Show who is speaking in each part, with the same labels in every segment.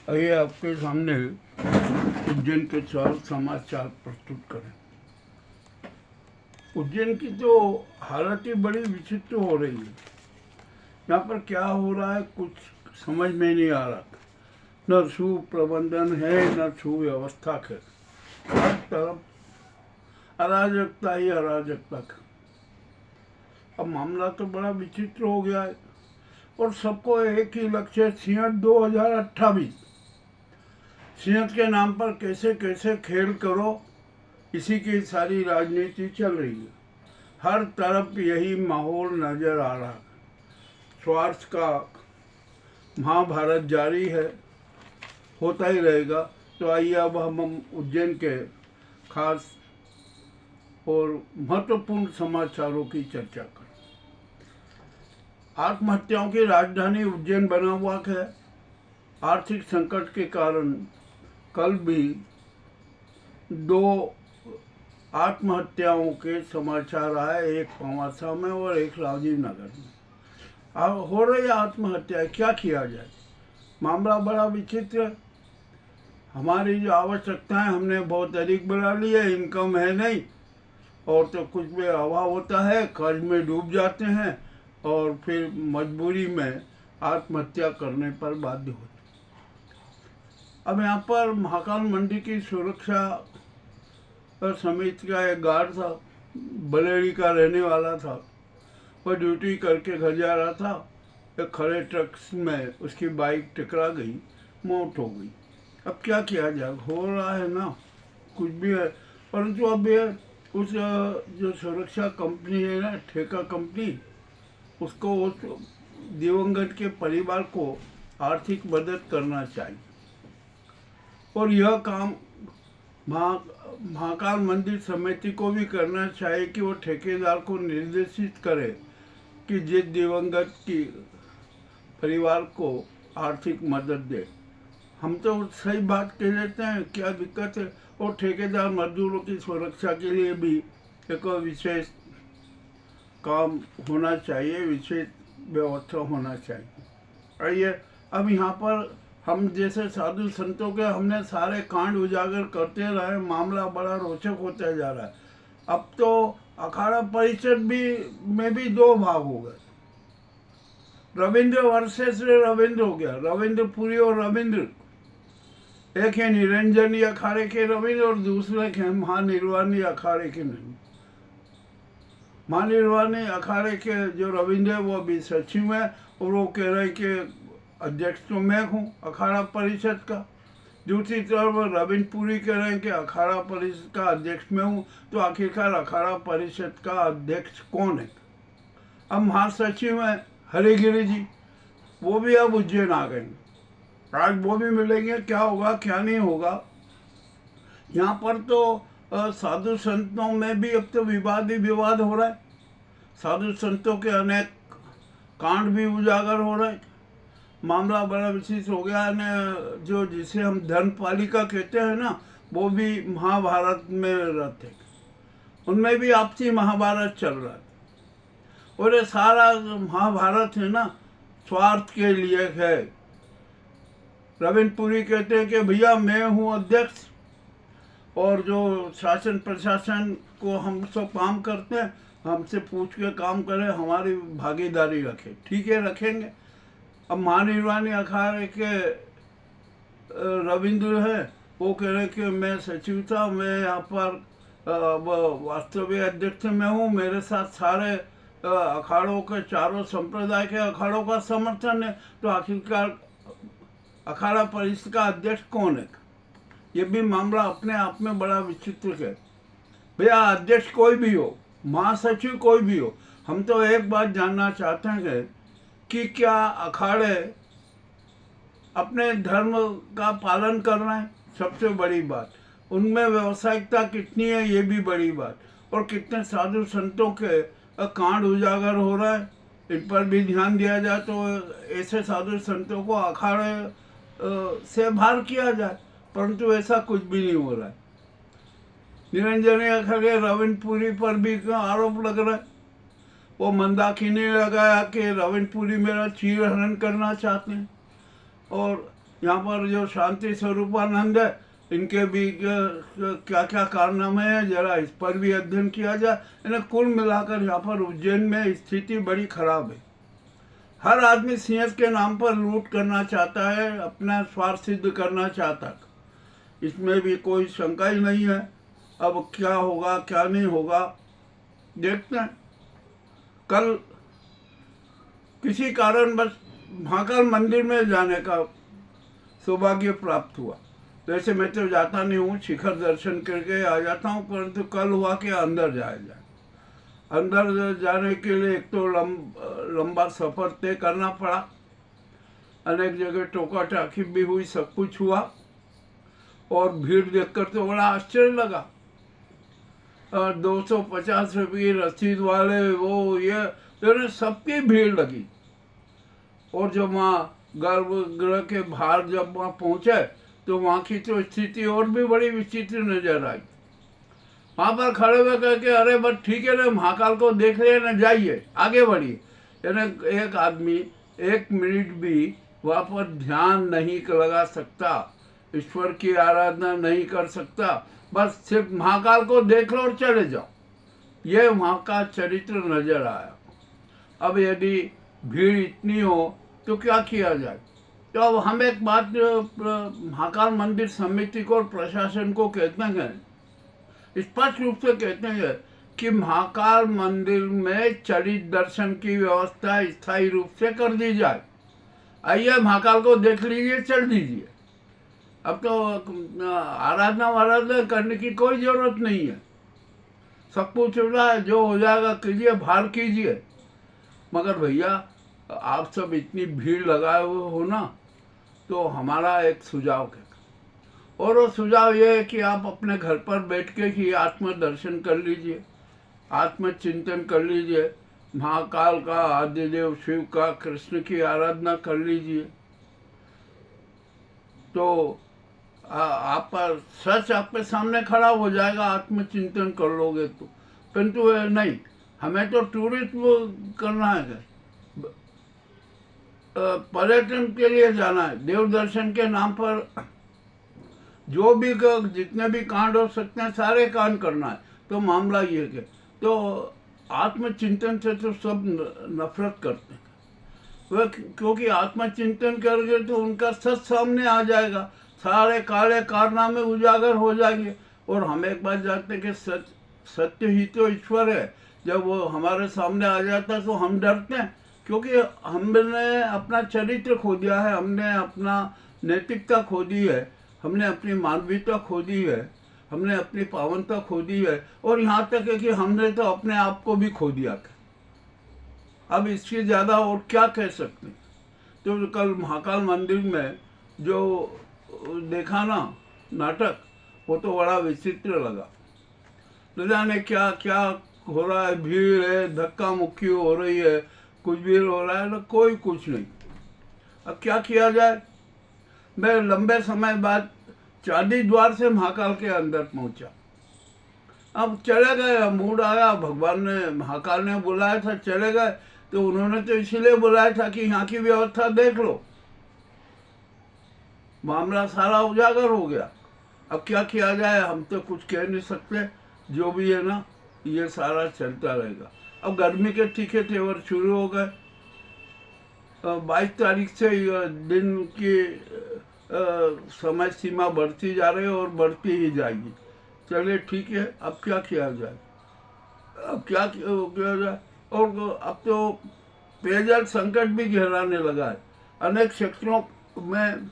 Speaker 1: आइए आपके सामने उज्जैन के 4 समाचार प्रस्तुत करें। उज्जैन की तो हालत ही बड़ी विचित्र हो रही है। यहाँ पर क्या हो रहा है कुछ समझ में नहीं आ रहा। न सुप्रबंधन है न सुव्यवस्था है। हर तरफ अराजकता ही अराजकता है। अब मामला तो बड़ा विचित्र हो गया है और सबको एक ही लक्ष्य, सिंहत 2028। सिंहत के नाम पर कैसे कैसे खेल करो, इसी की सारी राजनीति चल रही है। हर तरफ यही माहौल नजर आ रहा है। स्वार्थ का महाभारत जारी है, होता ही रहेगा। तो आइए अब हम उज्जैन के खास और महत्वपूर्ण समाचारों की चर्चा करें। आत्महत्याओं की राजधानी उज्जैन बना हुआ है। आर्थिक संकट के कारण कल भी 2 आत्महत्याओं के समाचार आए, एक पवासा में और एक राजीव नगर में। अब हो रही आत्महत्या, क्या किया जाए? मामला बड़ा विचित्र है। हमारी जो आवश्यकताएं हमने बहुत अधिक बढ़ा ली है, इनकम है नहीं, और तो कुछ भी अभाव होता है, कर्ज में डूब जाते हैं और फिर मजबूरी में आत्महत्या करने पर बाध्य होते। अब यहाँ पर महाकाल मंडी की सुरक्षा समिति का एक गार्ड था, बलेरी का रहने वाला था। वह ड्यूटी करके घर जा रहा था, एक खड़े ट्रक में उसकी बाइक टकरा गई, मौत हो गई। अब क्या किया जाए, हो रहा है ना, कुछ भी है। परंतु अब ये उस जो सुरक्षा कंपनी है ना, ठेका कंपनी, उसको उस दिवंगत के परिवार को आर्थिक मदद करना चाहिए। और यह काम महाकाल मंदिर समिति को भी करना चाहिए कि वो ठेकेदार को निर्देशित करे कि जिस दिवंगत की परिवार को आर्थिक मदद दे। हम तो सही बात कह देते हैं, क्या दिक्कत है? और ठेकेदार मजदूरों की सुरक्षा के लिए भी एक विशेष काम होना चाहिए, विशेष व्यवस्था होना चाहिए। आइए अब यहाँ पर हम जैसे साधु संतों के हमने सारे कांड उजागर करते रहे, मामला बड़ा रोचक होता जा रहा है। अब तो अखाड़ा परिषद में भी 2 भाग हो गए। रविंद्र वर्सेस रविंद्र हो गया, रविंद्र पुरी और रविंद्र। एक है निरंजनी अखाड़े के रविंद्र और दूसरे के महानिर्वाणी अखाड़े के नहीं। महानिर्वाणी अखाड़े के जो रविंद्र है वो अभी सचिव है और वो कह रहे हैं कि अध्यक्ष तो मैं हूँ अखाड़ा परिषद का। दूसरी तरफ रविंद्र पुरी कह रहे हैं कि अखाड़ा परिषद का अध्यक्ष मैं हूँ। तो आखिरकार अखाड़ा परिषद का अध्यक्ष कौन है? अब महासचिव हैं हरिगिरी जी, वो भी अब उज्जैन आ गए। आज वो भी मिलेंगे, क्या होगा क्या नहीं होगा। यहाँ पर तो साधु संतों में भी अब तो विवाद ही विवाद हो रहा है। साधु संतों के अनेक कांड भी उजागर हो रहे हैं। मामला बड़ा विशेष हो गया है। जो जिसे हम धर्मपालिका कहते हैं ना, वो भी महाभारत में रहते, उनमें भी आपसी महाभारत चल रहा है। और ये सारा महाभारत है ना, स्वार्थ के लिए है। रविंद्र पुरी कहते हैं कि भैया मैं हूँ अध्यक्ष और जो शासन प्रशासन को हम सब काम करते हैं, हमसे पूछ के काम करें, हमारी भागीदारी रखें। ठीक है, रखेंगे। अब महानिर्वाणी अखाड़े के रविंद्र है, वो कह रहे कि मैं सचिव था, मैं यहाँ पर वास्तविक अध्यक्ष मैं हूँ, मेरे साथ सारे अखाड़ों के, चारों संप्रदाय के अखाड़ों का समर्थन है। तो आखिरकार अखाड़ा परिषद का अध्यक्ष कौन है? ये भी मामला अपने आप में बड़ा विचित्र है। भैया अध्यक्ष कोई भी हो, महासचिव कोई भी हो, हम तो एक बात जानना चाहते हैं कि क्या अखाड़े अपने धर्म का पालन कर रहे हैं? सबसे बड़ी बात। उनमें व्यावसायिकता कितनी है, ये भी बड़ी बात। और कितने साधु संतों के कांड उजागर हो रहा है, इन पर भी ध्यान दिया जाए तो ऐसे साधु संतों को अखाड़े से बाहर किया जाए। परंतु ऐसा कुछ भी नहीं हो रहा है। निरंजनी अखाड़े रविंद्र पुरी पर भी आरोप लग रहा है। वो मंदाकिनी लगाया कि रविंद्र पुरी मेरा चीर हरण करना चाहते हैं। और यहाँ पर जो शांति स्वरूपानंद है, इनके भी क्या क्या कारनामे हैं, जरा इस पर भी अध्ययन किया जाए। इन्हें कुल मिलाकर यहाँ पर उज्जैन में स्थिति बड़ी खराब है। हर आदमी सिंहस्थ के नाम पर लूट करना चाहता है, अपना स्वार्थ सिद्ध करना चाहता है। इसमें भी कोई शंका ही नहीं है। अब क्या होगा क्या नहीं होगा देखते हैं। कल किसी कारण बस महाकाल मंदिर में जाने का सौभाग्य प्राप्त हुआ। वैसे मैं तो जाता नहीं हूँ, शिखर दर्शन करके आ जाता हूँ, परंतु कल हुआ कि अंदर जाया जाए। अंदर जाने के लिए एक तो लंबा सफ़र तय करना पड़ा, अनेक जगह टोका टाकी भी हुई, सब कुछ हुआ, और भीड़ देखकर तो बड़ा आश्चर्य लगा। 250 रुपये रसीद वाले वो ये सबकी भीड़ लगी। और जब वहाँ गर्भगृह के बाहर जब वहाँ पहुँचे तो वहाँ की तो स्थिति और भी बड़ी विचित्र नजर आई। वहाँ पर खड़े हुए कह के अरे बस ठीक है ना, महाकाल को देख ले ना, जाइए आगे बढ़िए। यानी एक आदमी 1 मिनट भी वहाँ पर ध्यान नहीं लगा सकता, ईश्वर की आराधना नहीं कर सकता, बस सिर्फ महाकाल को देख लो और चले जाओ। ये वहाँ का चरित्र नजर आया। अब यदि भीड़ इतनी हो तो क्या किया जाए? तो अब हम एक बात महाकाल मंदिर समिति को और प्रशासन को कहते हैं, स्पष्ट रूप से कहते हैं कि महाकाल मंदिर में चरित्र दर्शन की व्यवस्था स्थायी रूप से कर दी जाए। आइए महाकाल को देख लीजिए, चल दीजिए। अब तो आराधना वाराधना करने की कोई जरूरत नहीं है, सब कुछ हो रहा है, जो हो जाएगा कीजिए, बाहर कीजिए। मगर भैया आप सब इतनी भीड़ लगाए हुए हो ना, तो हमारा एक सुझाव है, और वो सुझाव ये है कि आप अपने घर पर बैठ के ही आत्म दर्शन कर लीजिए, आत्मचिंतन कर लीजिए, महाकाल का, आदिदेव शिव का, कृष्ण की आराधना कर लीजिए। तो आप पर सच आपके सामने खड़ा हो जाएगा, आत्मचिंतन कर लोगे तो। परंतु नहीं, हमें तो टूरिस्ट करना है, पर्यटन के लिए जाना है, देव दर्शन के नाम पर जो भी जितने भी कांड हो सकते हैं सारे कांड करना है। तो मामला ये है, तो आत्मचिंतन से तो सब नफरत करते हैं वह, क्योंकि आत्मचिंतन करेंगे तो उनका सच सामने आ जाएगा, सारे काले कारनामे उजागर हो जाएंगे। और हम एक बात जानते हैं कि सत्य ही तो ईश्वर है। जब वो हमारे सामने आ जाता है तो हम डरते हैं, क्योंकि हमने अपना चरित्र खो दिया है, हमने अपना नैतिकता खो दी है, हमने अपनी मानवीयता खो दी है, हमने अपनी पावनता खो दी है, और यहाँ तक है कि हमने तो अपने आप को भी खो दिया। अब इससे ज़्यादा और क्या कह सकते हैं? तो कल महाकाल मंदिर में जो देखा ना नाटक, वो तो बड़ा विचित्र लगा। न जाने क्या क्या हो रहा है, भीड़ है, धक्का मुक्की हो रही है, कुछ भी हो रहा है ना, कोई कुछ नहीं। अब क्या किया जाए? मैं लंबे समय बाद चांदी द्वार से महाकाल के अंदर पहुंचा। अब चले गए, मूड आया, भगवान ने, महाकाल ने बुलाया था, चले गए। तो उन्होंने तो इसीलिए बुलाया था कि यहाँ की व्यवस्था देख लो। मामला सारा उजागर हो गया। अब क्या किया जाए? हम तो कुछ कह नहीं सकते, जो भी है ना ये सारा चलता रहेगा। अब गर्मी के तीखे तेवर शुरू हो गए। 22 तारीख से दिन की समय सीमा बढ़ती जा रही है और बढ़ती ही जाएगी। चलिए ठीक है, अब क्या किया जाए? अब क्या किया जाए? और अब तो पेयजल संकट भी गहराने लगा है। अनेक क्षेत्रों में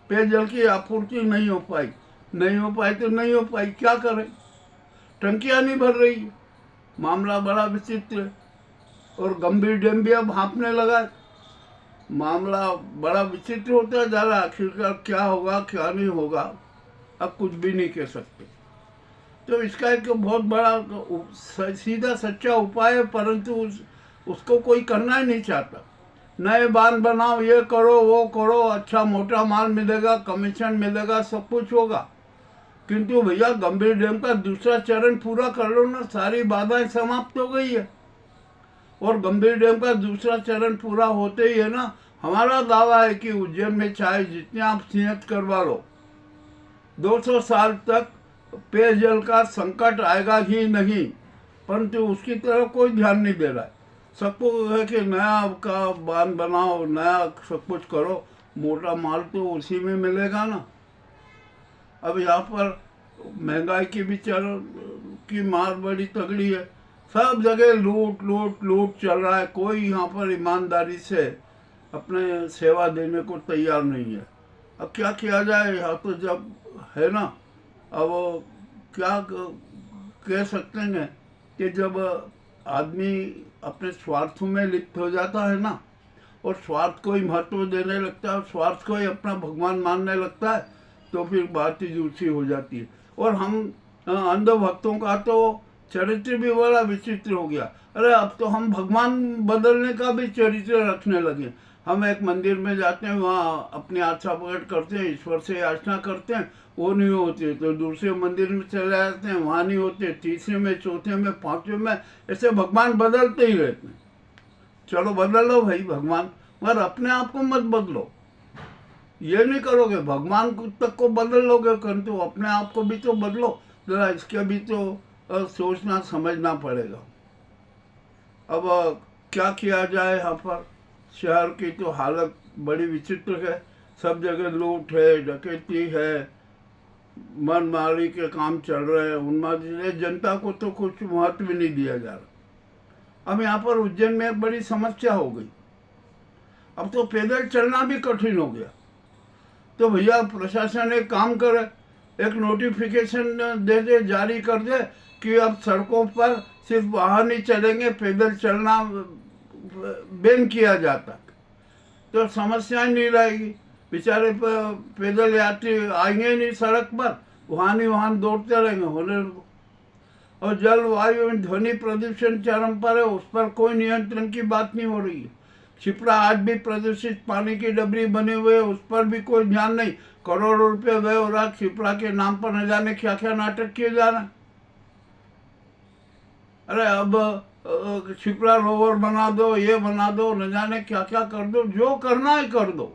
Speaker 1: पेयजल की आपूर्ति नहीं हो पाई तो नहीं हो पाई, क्या करें? टंकियाँ नहीं भर रही, मामला बड़ा विचित्र है। और गंभीर डैम भी अब हाँफने लगा, मामला बड़ा विचित्र होता जा रहा है। आखिरकार क्या होगा क्या नहीं होगा, अब कुछ भी नहीं कह सकते। तो इसका एक बहुत बड़ा सीधा सच्चा उपाय है, परंतु उसको कोई करना ही नहीं चाहता। नए बांध बनाओ, ये करो वो करो, अच्छा मोटा माल मिलेगा, कमीशन मिलेगा, सब कुछ होगा। किंतु भैया गंभीर डैम का दूसरा चरण पूरा कर लो ना, सारी बाधाएं समाप्त हो गई है। और गंभीर डैम का दूसरा चरण पूरा होते ही है ना, हमारा दावा है कि उज्जैन में चाहे जितने आप सीएत करवा लो, 200 साल तक पेयजल का संकट आएगा ही नहीं, परंतु उसकी तरफ कोई ध्यान नहीं दे रहा है। सबको है कि नया का बांध बनाओ, नया सब कुछ करो, मोटा माल तो उसी में मिलेगा ना। अब यहाँ पर महंगाई की भी की मार बड़ी तगड़ी है, सब जगह लूट लूट लूट चल रहा है, कोई यहाँ पर ईमानदारी से अपने सेवा देने को तैयार नहीं है। अब क्या किया जाए, यहाँ तो जब है ना, अब क्या कह सकते हैं कि जब आदमी अपने स्वार्थ में लिप्त हो जाता है ना, और स्वार्थ को ही महत्व देने लगता है, स्वार्थ को ही अपना भगवान मानने लगता है, तो फिर बात ही दूसरी हो जाती है। और हम अंधभक्तों का तो चरित्र भी बड़ा विचित्र हो गया। अरे अब तो हम भगवान बदलने का भी चरित्र रखने लगे। हम एक मंदिर में जाते हैं, वहाँ अपनी आशा प्रकट करते हैं, ईश्वर से याचना करते हैं, वो नहीं होती तो दूसरे मंदिर में चले जाते हैं, वहाँ नहीं होते, तीसरे में, चौथे में, पांचवें में, ऐसे भगवान बदलते ही रहते हैं। चलो बदल लो भाई भगवान, मगर अपने आप को मत बदलो। ये नहीं करोगे, भगवान तक को बदल लोगे, परंतु अपने आप को भी तो बदलो जरा, इसके भी तो सोचना समझना पड़ेगा। अब क्या किया जाए, यहाँ पर शहर की तो हालत बड़ी विचित्र है, सब जगह लूट है, डकैती है, मनमारी के काम चल रहे हैं, उनमें जनता को तो कुछ महत्व भी नहीं दिया जा रहा। अब यहाँ पर उज्जैन में एक बड़ी समस्या हो गई, अब तो पैदल चलना भी कठिन हो गया। तो भैया प्रशासन एक काम करे, एक नोटिफिकेशन दे दे, जारी कर दे कि अब सड़कों पर सिर्फ वाहन ही चलेंगे, पैदल चलना बैन किया जाता, तो समस्या नहीं रहेगी। बेचारे पैदल यात्री आएंगे नहीं सड़क पर, वहाँ दौड़ते रहेंगे, होने। और जलवायु में ध्वनि प्रदूषण चरम पर है, उस पर कोई नियंत्रण की बात नहीं हो रही है। क्षिप्रा आज भी प्रदूषित पानी की डबरी बने हुए, उस पर भी कोई ध्यान नहीं। करोड़ों रुपए व्यय हो रहा, क्षिप्रा के नाम पर न जाने क्या क्या नाटक किए जा रहे हैं। अरे अब क्षिप्रा रोवर बना दो, ये बना दो, न जाने क्या क्या कर दो, जो करना है कर दो।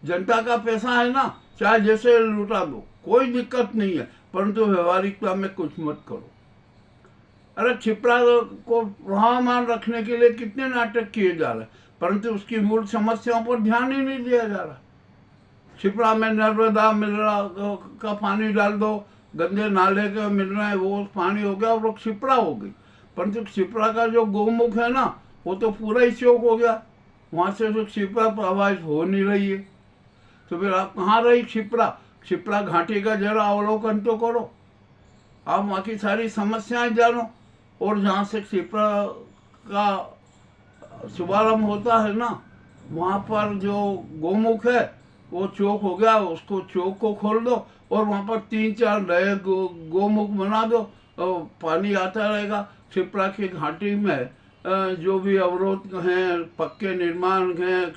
Speaker 1: जनता का पैसा है ना, चाहे जैसे लुटा दो, कोई दिक्कत नहीं है, परंतु व्यवहारिकता में कुछ मत करो। अरे क्षिप्रा को प्रवाहमान रखने के लिए कितने नाटक किए जा रहे हैं, परंतु उसकी मूल समस्याओं पर ध्यान ही नहीं दिया जा रहा। क्षिप्रा में नर्मदा मिनरल का पानी डाल दो, गंदे नाले के मिल रहे हैं, वो पानी हो गया और वो क्षिप्रा हो गई। परंतु क्षिप्रा का जो गोमुख है ना, वो तो पूरा ही चौक हो गया, वहाँ से तो क्षिप्रा प्रवाहित हो नहीं रही है। तो फिर आप कहाँ रही क्षिप्रा? क्षिप्रा घाटी का जरा अवलोकन तो करो, आप वहाँ की सारी समस्याएं जानो, और जहाँ से क्षिप्रा का शुभारंभ होता है ना, वहाँ पर जो गोमुख है वो चौक हो गया, उसको चौक को खोल दो और वहाँ पर 3-4 नए गोमुख बना दो, और पानी आता रहेगा। क्षिप्रा की घाटी में जो भी अवरोध हैं, पक्के निर्माण हैं,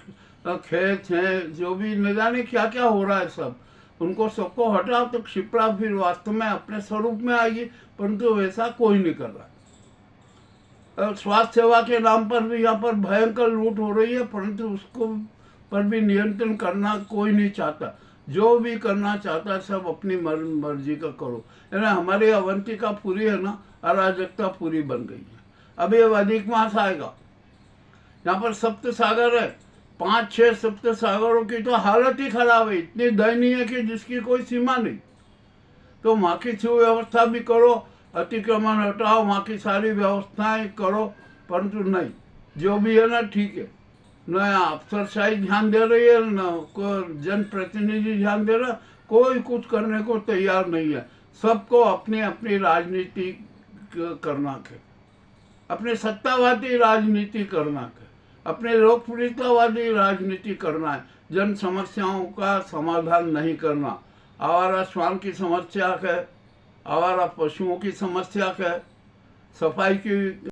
Speaker 1: खेत हैं, जो भी न जाने क्या क्या हो रहा है, सब उनको सबको हटाओ, तो क्षिप्रा फिर वास्तव में अपने स्वरूप में आएगी। परंतु वैसा कोई नहीं कर रहा। स्वास्थ्य सेवा के नाम पर भी यहाँ पर भयंकर लूट हो रही है, परंतु उसको पर भी नियंत्रण करना कोई नहीं चाहता। जो भी करना चाहता है सब अपनी मर्जी का करो। यानी हमारी अवंतिका पूरी है ना, अराजकता पूरी बन गई है। अभी अब अधिक मास आएगा, यहाँ पर सप्त सागर है, 5-6 सप्त सागरों की तो हालत ही खराब है, इतनी दयनीय है कि जिसकी कोई सीमा नहीं। तो वहाँ की सुव्यवस्था भी करो, अतिक्रमण हटाओ, वहाँ की सारी व्यवस्थाएं करो, परंतु नहीं, जो भी है ना ठीक है, न अफसरशाही ध्यान दे रही है, न कोई जनप्रतिनिधि ध्यान दे रहा, कोई कुछ करने को तैयार नहीं है। सबको अपनी अपनी राजनीति करना है, अपने सत्तावादी राजनीति करना है, अपने लोकप्रियतावादी राजनीति करना है। जन समस्याओं का समाधान नहीं करना। आवारा श्वान की समस्या है, आवारा पशुओं की समस्या है, सफाई की